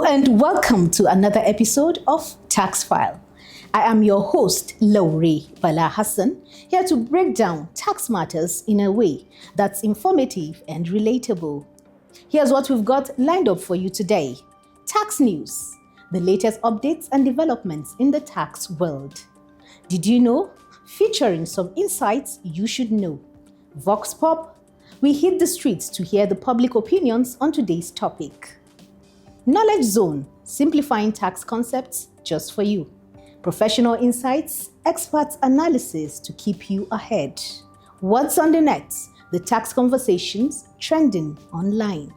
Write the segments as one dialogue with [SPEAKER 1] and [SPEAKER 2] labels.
[SPEAKER 1] Hello and welcome to another episode of Tax File. I am your host, Laure Bala Hassan, here to break down tax matters in a way that's informative and relatable. Here's what we've got lined up for you today. Tax news, the latest updates and developments in the tax world. Did you know? Featuring some insights you should know. Vox Pop, we hit the streets to hear the public opinions on today's topic. Knowledge Zone, simplifying tax concepts just for you. Professional insights, expert analysis to keep you ahead. What's on the net? The tax conversations trending online.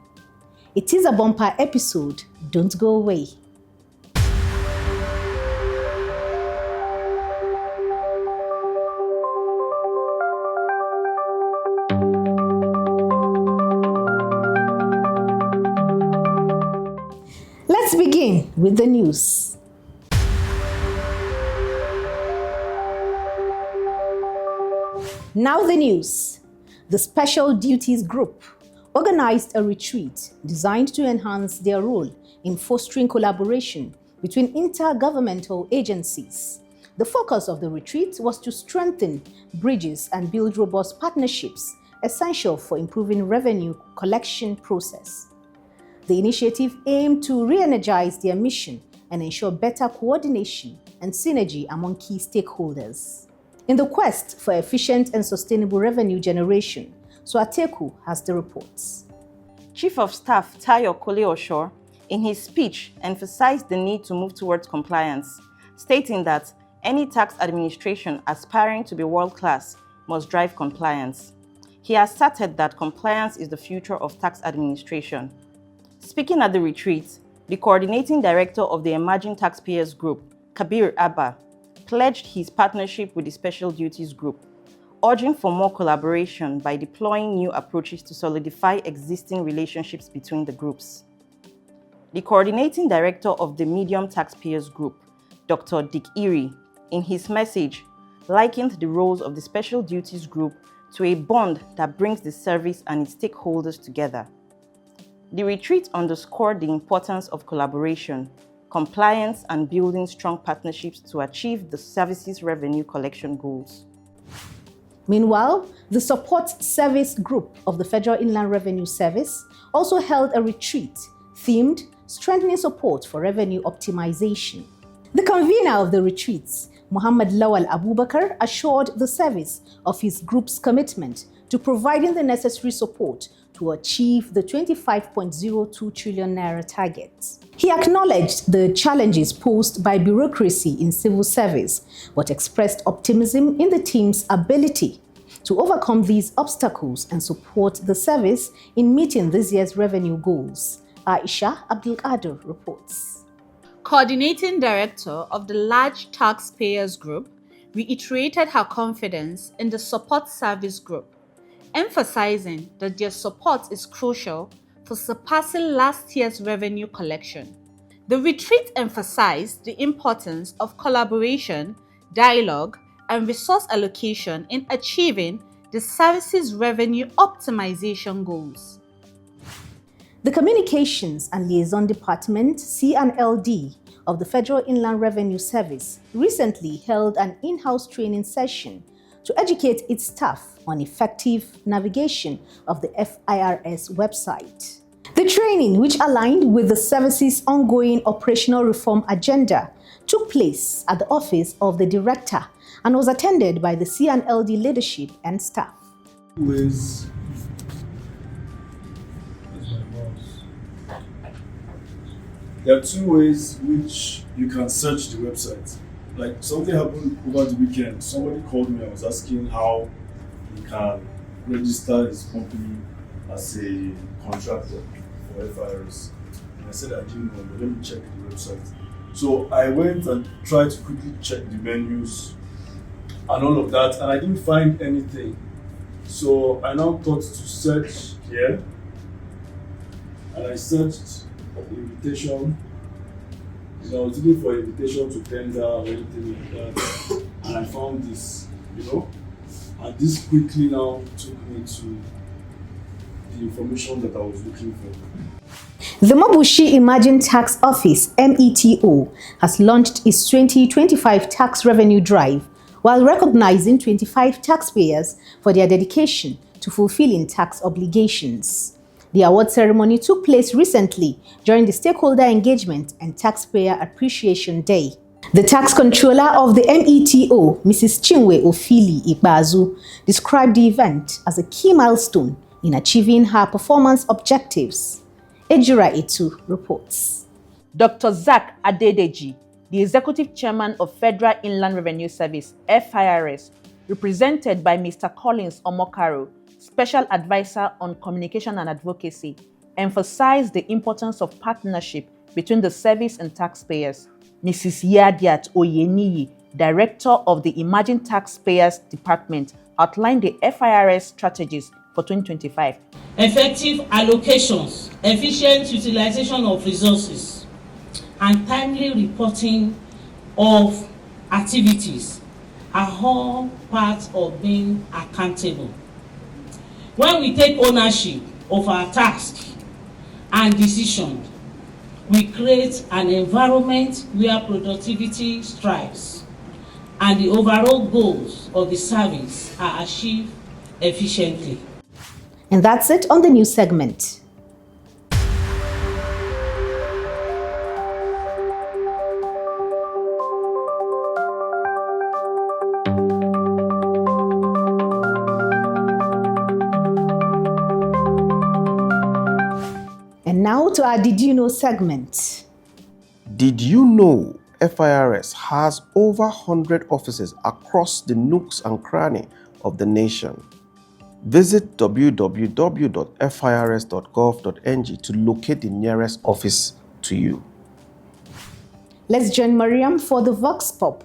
[SPEAKER 1] It is a bumper episode. Don't go away. Let's begin with the news. Now the news. The Special Duties Group organized a retreat designed to enhance their role in fostering collaboration between intergovernmental agencies. The focus of the retreat was to strengthen bridges and build robust partnerships essential for improving revenue collection process. The initiative aimed to re-energize their mission and ensure better coordination and synergy among key stakeholders. In the quest for efficient and sustainable revenue generation, Swateku has the reports.
[SPEAKER 2] Chief of Staff Tayo Kole-Osho, in his speech, emphasized the need to move towards compliance, stating that any tax administration aspiring to be world-class must drive compliance. He asserted that compliance is the future of tax administration. Speaking at the retreat, the coordinating director of the Emerging Taxpayers Group, Kabir Abba, pledged his partnership with the Special Duties Group, urging for more collaboration by deploying new approaches to solidify existing relationships between the groups. The coordinating director of the Medium Taxpayers Group, Dr. Dick Erie, in his message, likened the roles of the Special Duties Group to a bond that brings the service and its stakeholders together. The retreat underscored the importance of collaboration, compliance, and building strong partnerships to achieve the service's revenue collection goals.
[SPEAKER 1] Meanwhile, the Support Service Group of the Federal Inland Revenue Service also held a retreat themed Strengthening Support for Revenue Optimization. The convener of the retreats, Muhammad Lawal Abubakar, assured the service of his group's commitment to providing the necessary support to achieve the 25.02 trillion naira target. He acknowledged the challenges posed by bureaucracy in civil service, but expressed optimism in the team's ability to overcome these obstacles and support the service in meeting this year's revenue goals. Aisha Abdulkader reports.
[SPEAKER 3] Coordinating Director of the Large Taxpayers Group reiterated her confidence in the Support Service Group, emphasizing that their support is crucial for surpassing last year's revenue collection. The retreat emphasized the importance of collaboration, dialogue, and resource allocation in achieving the service's revenue optimization goals.
[SPEAKER 1] The Communications and Liaison Department, C&LD, of the Federal Inland Revenue Service recently held an in-house training session to educate its staff on effective navigation of the FIRS website. The training, which aligned with the service's ongoing operational reform agenda, took place at the office of the director and was attended by the C&LD leadership and staff.
[SPEAKER 4] There are two ways which you can search the website. Like something happened over the weekend. Somebody called me and was asking how he can register his company as a contractor for FIRS. And I said I didn't know, but let me check the website. So I went and tried to quickly check the menus and all of that, and I didn't find anything. So I now thought to search here, and I searched invitation. So I was looking for invitation to tender or anything like that, and I found this, and this quickly now took me to the information that I was looking for.
[SPEAKER 1] The Mobushi Emerging Tax Office, METO, has launched its 2025 tax revenue drive while recognizing 25 taxpayers for their dedication to fulfilling tax obligations. The award ceremony took place recently during the Stakeholder Engagement and Taxpayer Appreciation Day. The tax controller of the METO, Mrs. Chinwe Ofili Ikbazu, described the event as a key milestone in achieving her performance objectives. Ejura Etu reports.
[SPEAKER 3] Dr. Zach Adedeji, the Executive Chairman of Federal Inland Revenue Service, FIRS, represented by Mr. Collins Omokaro, Special Advisor on Communication and Advocacy, emphasized the importance of partnership between the service and taxpayers. Mrs. Yadiat Oyeniyi, Director of the Emerging Taxpayers Department, outlined the FIRS strategies for 2025.
[SPEAKER 5] Effective allocations, efficient utilization of resources, and timely reporting of activities are all part of being accountable. When we take ownership of our tasks and decisions, we create an environment where productivity strives and the overall goals of the service are achieved efficiently.
[SPEAKER 1] And that's it on the news segment. And now to our Did You Know segment.
[SPEAKER 6] Did you know FIRS has over 100 offices across the nooks and crannies of the nation? Visit www.firs.gov.ng to locate the nearest office to you.
[SPEAKER 1] Let's join Mariam for the Vox Pop.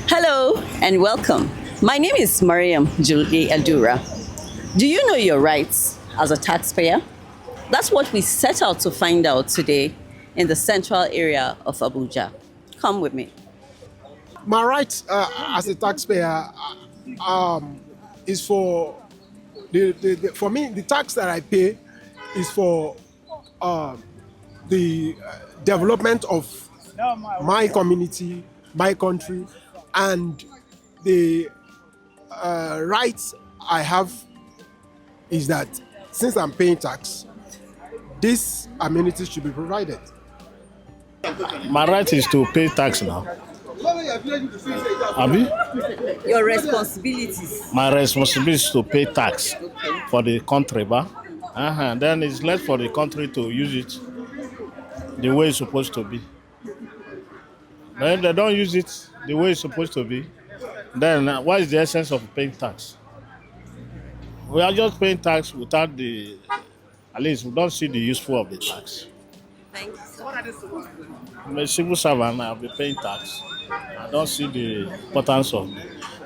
[SPEAKER 7] Hello and welcome. My name is Mariam Julie Adura. Do you know your rights as a taxpayer? That's what we set out to find out today in the central area of Abuja. Come with me.
[SPEAKER 8] My rights as a taxpayer is for for me. The tax that I pay is for the development of my community, my country, and the rights I have is that since I'm paying tax, these amenities should be provided.
[SPEAKER 9] My right is to pay tax now. Abi?
[SPEAKER 7] Your responsibilities.
[SPEAKER 9] My responsibility is to pay tax for the country, ba? Then it's left for the country to use it the way it's supposed to be. Then they don't use it the way it's supposed to be. Then what is the essence of paying tax? We are just paying tax without at least we don't see the useful of the tax.
[SPEAKER 7] Thank you, sir.
[SPEAKER 9] I'm a civil servant, I'll be paying tax. I don't see the importance of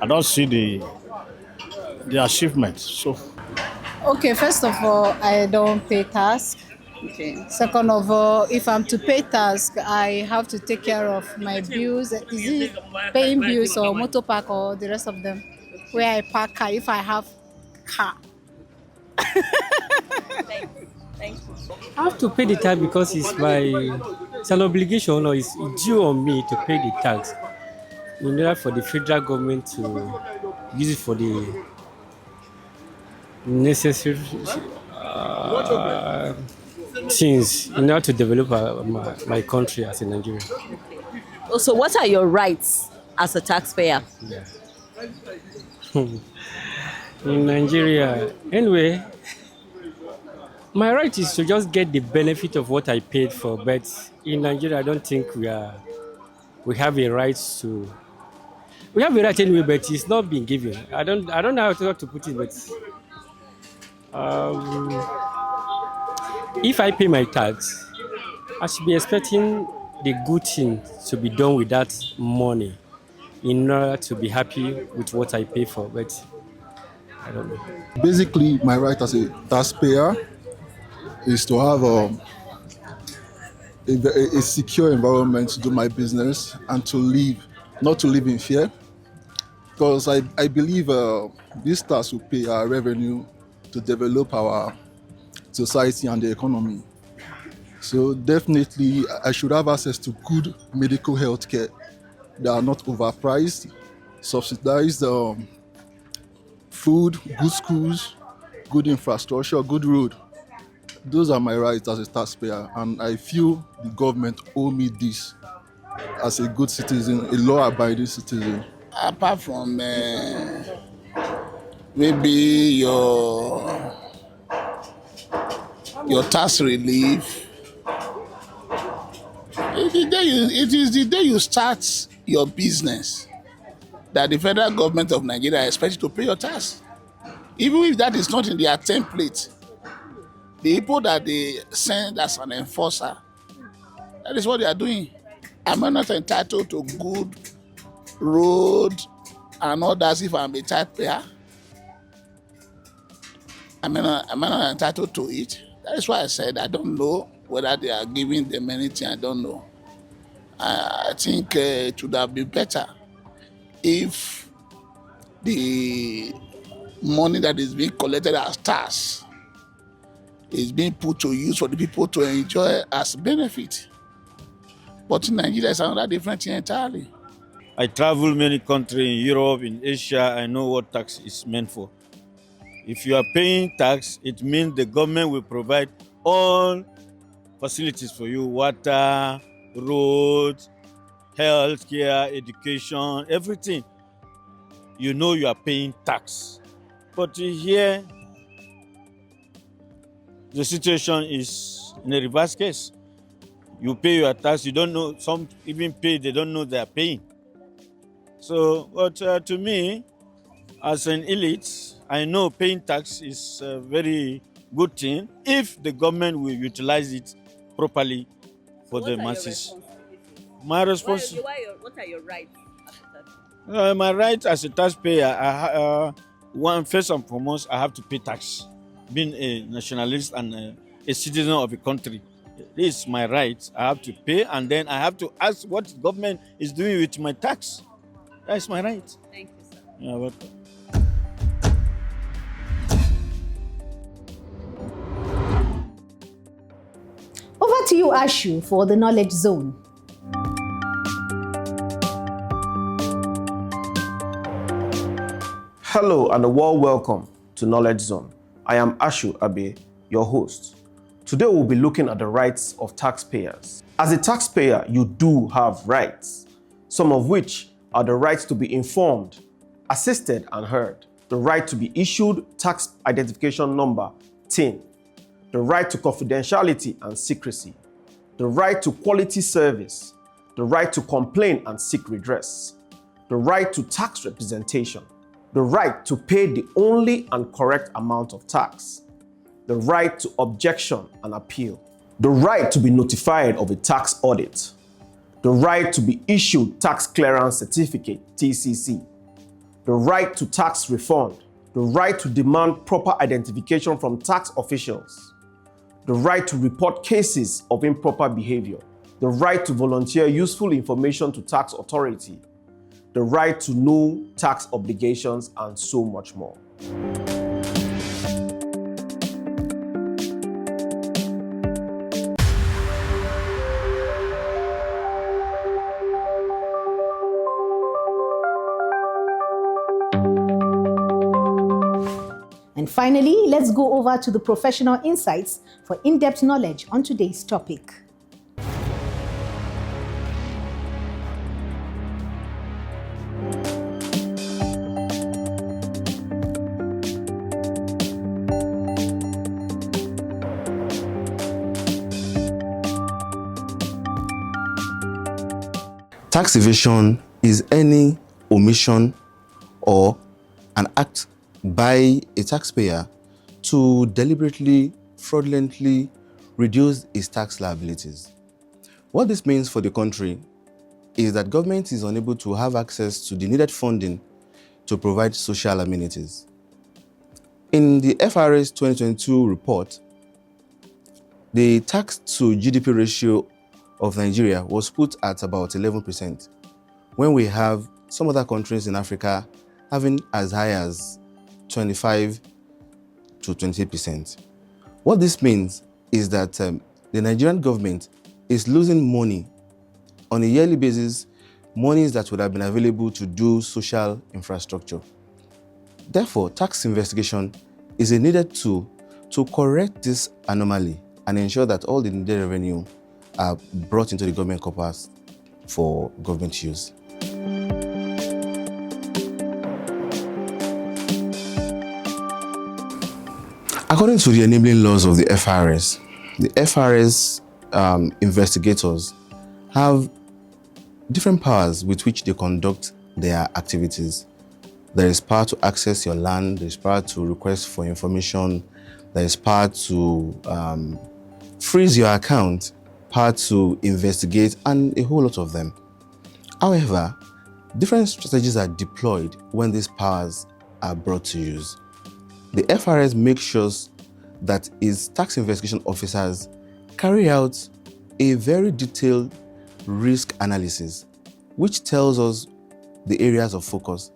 [SPEAKER 9] I don't see the achievements. So
[SPEAKER 10] Okay, first of all, I don't pay tax.
[SPEAKER 7] Okay.
[SPEAKER 10] Second of all, if I'm to pay tax, I have to take care of my bills. Is it paying bills or motor park or the rest of them? Where I park car, if I have car.
[SPEAKER 7] Thank you.
[SPEAKER 11] I have to pay the tax because it's an obligation or it's due on me to pay the tax in order for the federal government to use it for the necessary things in order to develop my country as a Nigerian.
[SPEAKER 7] So what are your rights as a taxpayer?
[SPEAKER 11] Yeah. In Nigeria, anyway, my right is to just get the benefit of what I paid for. But in Nigeria, I don't think we have a right to. We have a right anyway, but it's not being given. I don't know how to put it, but if I pay my tax, I should be expecting the good thing to be done with that money in order to be happy with what I pay for. But I don't know.
[SPEAKER 12] Basically, my right as a taxpayer is to have a secure environment to do my business and to live, not to live in fear, because I believe these tax will pay our revenue to develop our society and the economy. So definitely I should have access to good medical health care that are not overpriced, subsidized food, good schools, good infrastructure, good road. Those are my rights as a taxpayer, and I feel the government owe me this as a good citizen, a law-abiding citizen.
[SPEAKER 13] Apart from maybe your tax relief, it is the day you start your business that the federal government of Nigeria expects you to pay your tax. Even if that is not in their template, the people that they send as an enforcer, that is what they are doing. Am I not entitled to good road and others if I'm a taxpayer? Am I not entitled to it? That is why I said I don't know whether they are giving them anything. I don't know. I think it would have been better if the money that is being collected as tax is being put to use for the people to enjoy as benefit. But in Nigeria, it's another different thing entirely.
[SPEAKER 14] I travel many countries in Europe, in Asia. I know what tax is meant for. If you are paying tax, it means the government will provide all facilities for you: water, roads, health care, education, everything. You know you are paying tax. But here, the situation is in a reverse case. You pay your tax, you don't know, some even pay, they don't know they are paying. So, but to me, as an elite, I know paying tax is a very good thing if the government will utilize it properly for the masses. My responsibility.
[SPEAKER 7] What are your rights?
[SPEAKER 14] My right as a taxpayer, first and foremost, I have to pay tax. Being a nationalist and a citizen of a country, this is my right. I have to pay, and then I have to ask what the government is doing with my tax. That's my right.
[SPEAKER 7] Thank you, sir.
[SPEAKER 14] You're welcome.
[SPEAKER 1] Over to you, Ashu, for the Knowledge Zone.
[SPEAKER 6] Hello and a warm welcome to Knowledge Zone. I am Ashu Abe, your host. Today we'll be looking at the rights of taxpayers. As a taxpayer, you do have rights, some of which are the rights to be informed, assisted and heard, the right to be issued tax identification number TIN, the right to confidentiality and secrecy, the right to quality service, the right to complain and seek redress, the right to tax representation, the right to pay the only and correct amount of tax, the right to objection and appeal, the right to be notified of a tax audit, the right to be issued tax clearance certificate, TCC, the right to tax refund, the right to demand proper identification from tax officials, the right to report cases of improper behavior, the right to volunteer useful information to tax authority, the right to know tax obligations, and so much more.
[SPEAKER 1] And finally, let's go over to the professional insights for in-depth knowledge on today's topic.
[SPEAKER 15] Tax evasion is any omission or an act by a taxpayer to deliberately, fraudulently reduce its tax liabilities. What this means for the country is that government is unable to have access to the needed funding to provide social amenities. In the FRS 2022 report, the tax to GDP ratio of Nigeria was put at about 11%, when we have some other countries in Africa having as high as 25 to 28%. What this means is that the Nigerian government is losing money on a yearly basis, monies that would have been available to do social infrastructure. Therefore, tax investigation is a needed tool to correct this anomaly and ensure that all the needed revenue are brought into the government coffers for government use. According to the enabling laws of the FRS investigators have different powers with which they conduct their activities. There is power to access your land, there is power to request for information, there is power to freeze your account, power to investigate, and a whole lot of them. However, different strategies are deployed when these powers are brought to use. The FRS makes sure that its tax investigation officers carry out a very detailed risk analysis, which tells us the areas of focus.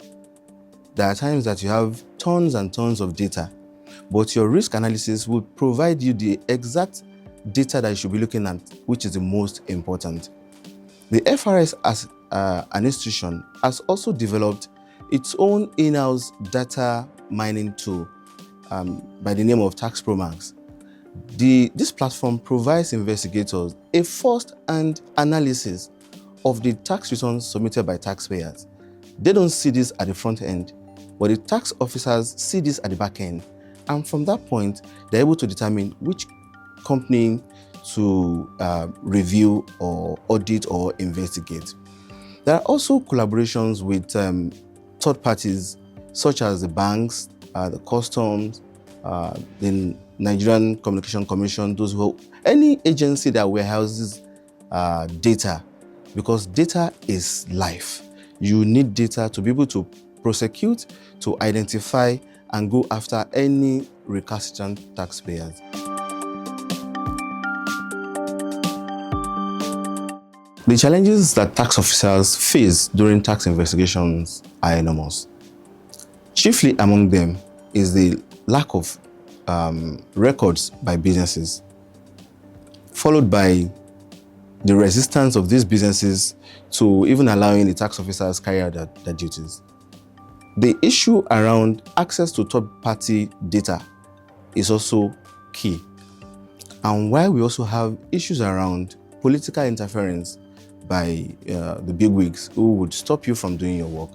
[SPEAKER 15] There are times that you have tons and tons of data, but your risk analysis will provide you the exact data that you should be looking at, which is the most important. The FRS as an institution has also developed its own in-house data mining tool by the name of TaxProMax. This platform provides investigators a first-hand analysis of the tax returns submitted by taxpayers. They don't see this at the front end, but the tax officers see this at the back end. And from that point, they're able to determine which company to review or audit or investigate. There are also collaborations with third parties, such as the banks, the customs, the Nigerian Communication Commission, any agency that warehouses data, because data is life. You need data to be able to prosecute, to identify, and go after any recalcitrant taxpayers. The challenges that tax officers face during tax investigations are enormous. Chiefly among them is the lack of records by businesses, followed by the resistance of these businesses to even allowing the tax officers carry out their duties. The issue around access to third-party data is also key. And while we also have issues around political interference by the bigwigs who would stop you from doing your work,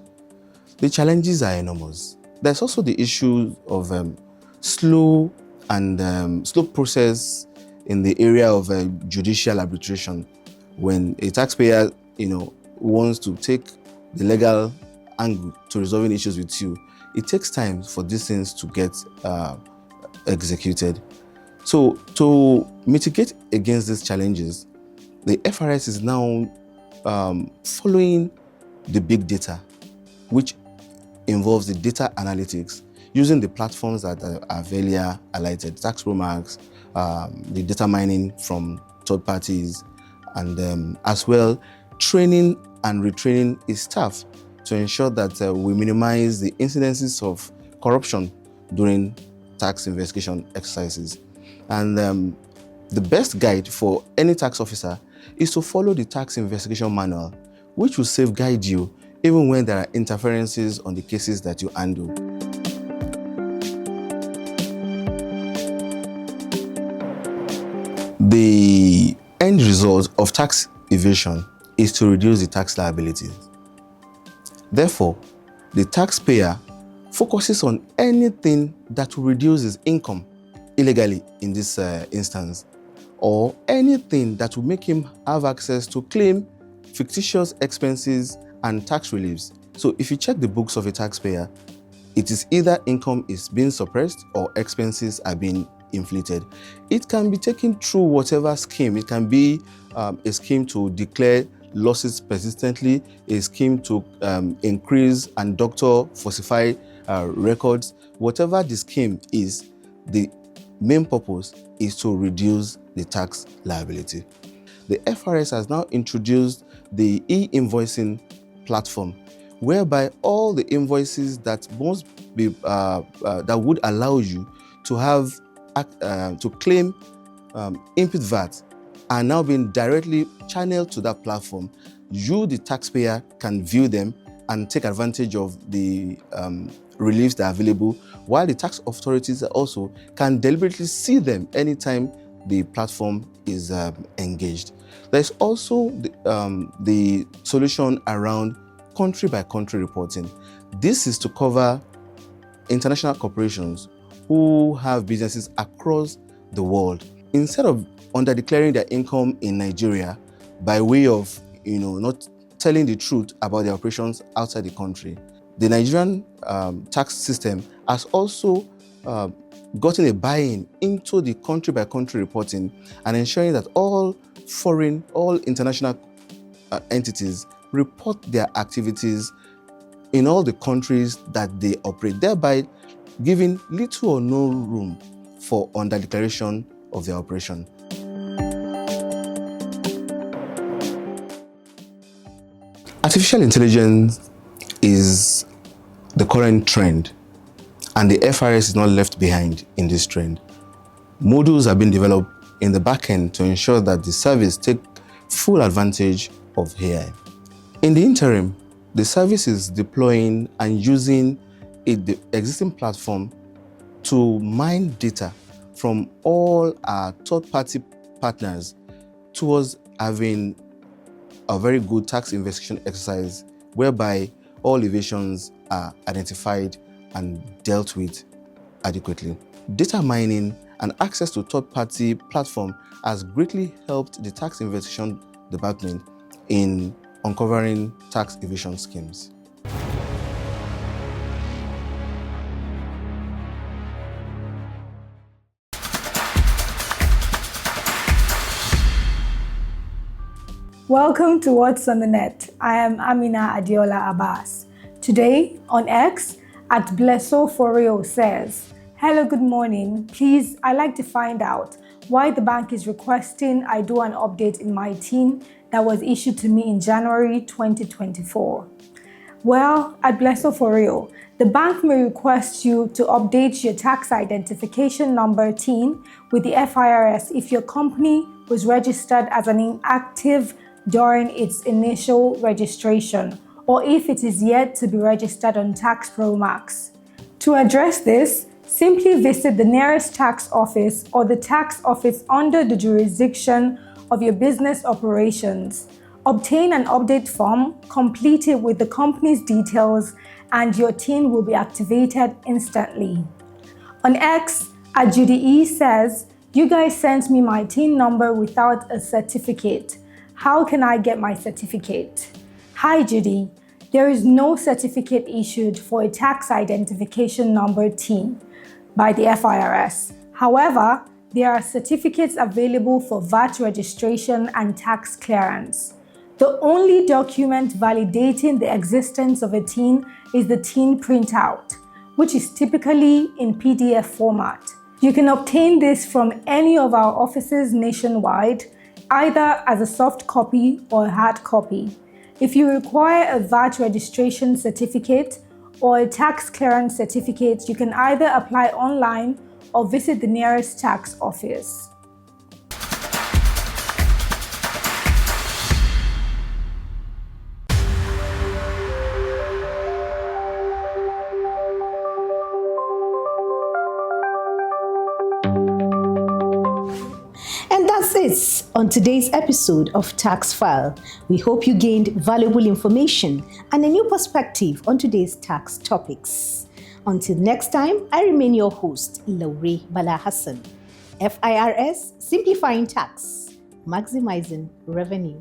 [SPEAKER 15] the challenges are enormous. There's also the issue of slow process in the area of judicial arbitration. When a taxpayer, wants to take the legal angle to resolving issues with you, it takes time for these things to get executed. So to mitigate against these challenges, the FRS is now following the big data, which involves the data analytics, using the platforms that I've earlier highlighted, TaxProMax, the data mining from third parties, and as well training and retraining its staff to ensure that we minimize the incidences of corruption during tax investigation exercises. And the best guide for any tax officer is to follow the tax investigation manual, which will safeguard you even when there are interferences on the cases that you handle. The end result of tax evasion is to reduce the tax liabilities. Therefore, the taxpayer focuses on anything that will reduce his income illegally in this instance, or anything that will make him have access to claim fictitious expenses and tax reliefs. So if you check the books of a taxpayer, it is either income is being suppressed or expenses are being inflated. It can be taken through whatever scheme. It can be a scheme to declare losses persistently, a scheme to increase and doctor falsify records. Whatever the scheme is, the main purpose is to reduce the tax liability. The FRS has now introduced the e-invoicing platform, whereby all the invoices that must be that would allow you to have to claim input VAT are now being directly channeled to that platform. You, the taxpayer, can view them and take advantage of the reliefs that are available, while the tax authorities also can deliberately see them anytime the platform is engaged. There's also the solution around country-by-country reporting. This is to cover international corporations who have businesses across the world. Instead of under-declaring their income in Nigeria by way of not telling the truth about their operations outside the country, the Nigerian tax system has also gotten a buy-in into the country-by-country reporting and ensuring that all international entities report their activities in all the countries that they operate, thereby giving little or no room for under-declaration of their operation. Artificial intelligence is the current trend, and the FIRS is not left behind in this trend. Modules have been developed in the back end to ensure that the service take full advantage of AI. In the interim, the service is deploying and using the existing platform to mine data from all our third-party partners towards having a very good tax investigation exercise whereby all evasions are identified and dealt with adequately. Data mining and access to third-party platform has greatly helped the tax investigation department in uncovering tax evasion schemes.
[SPEAKER 16] Welcome to What's on the Net. I am Amina Adiola Abbas. Today on X, @Blesso4Rio says, "Hello, good morning. Please, I'd like to find out why the bank is requesting I do an update in my TIN that was issued to me in January 2024. Well, @Blesso4Rio, the bank may request you to update your tax identification number TIN with the FIRS if your company was registered as an inactive during its initial registration, or if it is yet to be registered on Tax Pro Max. To address this, simply visit the nearest tax office or the tax office under the jurisdiction of your business operations. Obtain an update form, complete it with the company's details, and your TIN will be activated instantly." On X, @JudyE says, "You guys sent me my TIN number without a certificate. How can I get my certificate?" Hi Judy, there is no certificate issued for a tax identification number TIN by the FIRS. However, there are certificates available for VAT registration and tax clearance. The only document validating the existence of a TIN is the TIN printout, which is typically in PDF format. You can obtain this from any of our offices nationwide, either as a soft copy or a hard copy. If you require a VAT registration certificate or a tax clearance certificate, you can either apply online or visit the nearest tax office.
[SPEAKER 1] And that's it on today's episode of Tax File. We hope you gained valuable information and a new perspective on today's tax topics. Until next time, I remain your host, Laure Bala Hassan. FIRS, simplifying tax, maximizing revenue.